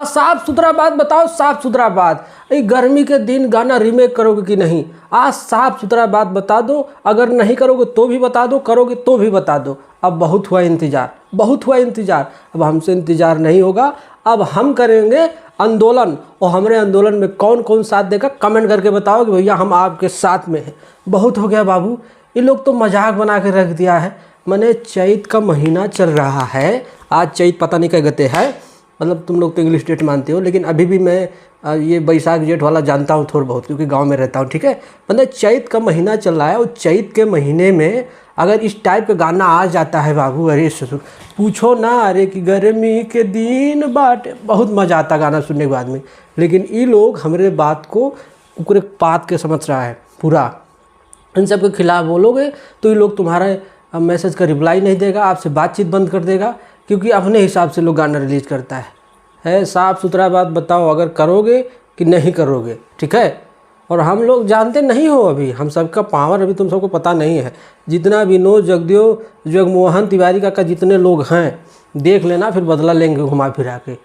साफ सुथरा बात बताओ, साफ सुथरा बात। गर्मी के दिन गाना रीमेक करोगे कि नहीं? आज साफ सुथरा बात बता दो। अगर नहीं करोगे तो भी बता दो, करोगे तो भी बता दो। अब बहुत हुआ इंतज़ार, बहुत हुआ इंतज़ार। अब हमसे इंतज़ार नहीं होगा। अब हम करेंगे आंदोलन, और हमारे आंदोलन में कौन कौन साथ देगा कमेंट करके बताओ कि भैया हम आपके साथ में हैं। बहुत हो गया बाबू, ये लोग तो मजाक बना के रख दिया है। मैंने चैत का महीना चल रहा है, आज चैत पता नहीं क्या गते है, मतलब तुम लोग तो इंग्लिश डेट मानते हो, लेकिन अभी भी मैं ये बैसाख जेठ वाला जानता हूँ थोड़ा बहुत, क्योंकि गांव में रहता हूँ। ठीक है, मतलब चैत का महीना चल रहा है, और चैत के महीने में अगर इस टाइप का गाना आ जाता है बाबू, अरे ससुर पूछो ना, अरे कि गर्मी के दिन बाटे, बहुत मज़ा आता गाना सुनने के बाद में। लेकिन ये लोग हमारे बात को उकरे पात के समझ रहा है पूरा। इन सब के खिलाफ बोलोगे तो ये लोग तुम्हारा मैसेज का रिप्लाई नहीं देगा, आपसे बातचीत बंद कर देगा, क्योंकि अपने हिसाब से लोग गाना रिलीज़ करता है। साफ़ सुथरा बात बताओ, अगर करोगे कि नहीं करोगे, ठीक है। और हम लोग जानते नहीं हो, अभी हम सबका पावर अभी तुम सबको पता नहीं है। जितना विनोद जगदेव जगमोहन तिवारी का जितने लोग हैं देख लेना, फिर बदला लेंगे घुमा फिरा के।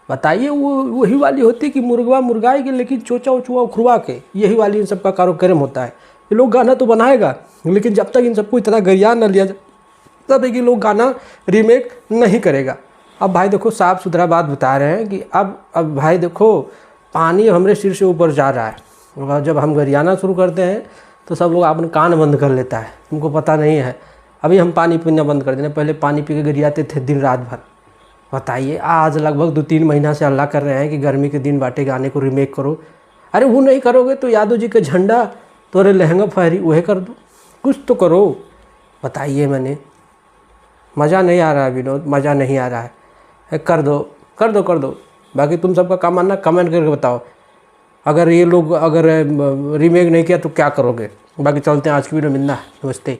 बताइए वो वही वाली होती कि मुर्गा मुर्गाएगी लेकिन चोचा उचुआ उखरुआ के, यही वाली इन सबका कार्यक्रम होता है। ये लोग गाना तो बनाएगा, लेकिन जब तक इन सबको इतना गरिया न लिया जाए तब ये लोग गाना रीमेक नहीं करेगा। अब भाई देखो, साफ़ सुथरा बात बता रहे हैं कि अब भाई देखो, पानी हमारे सिर से ऊपर जा रहा है, और जब हम गरियाना शुरू करते हैं तो सब लोग अपने कान बंद कर लेता है। तुमको पता नहीं है, अभी हम पानी पीना बंद कर देना, पहले पानी पी के गरियाते थे दिन रात भर। बताइए, आज लगभग 2-3 महीना से हल्ला कर रहे हैं कि गर्मी के दिन बाटे गाने को रीमेक करो। अरे वो नहीं करोगे तो यादव जी का झंडा तोरे लहंगा फहरी वह कर दो, कुछ तो करो। बताइए, मैंने मज़ा नहीं आ रहा है विनोद, मज़ा नहीं आ रहा है। कर दो कर दो कर दो। बाकी तुम सबका काम आना, कमेंट करके बताओ अगर ये लोग अगर रीमेक नहीं किया तो क्या करोगे। बाकी चलते हैं, आज की वीडियो मिलना, नमस्ते।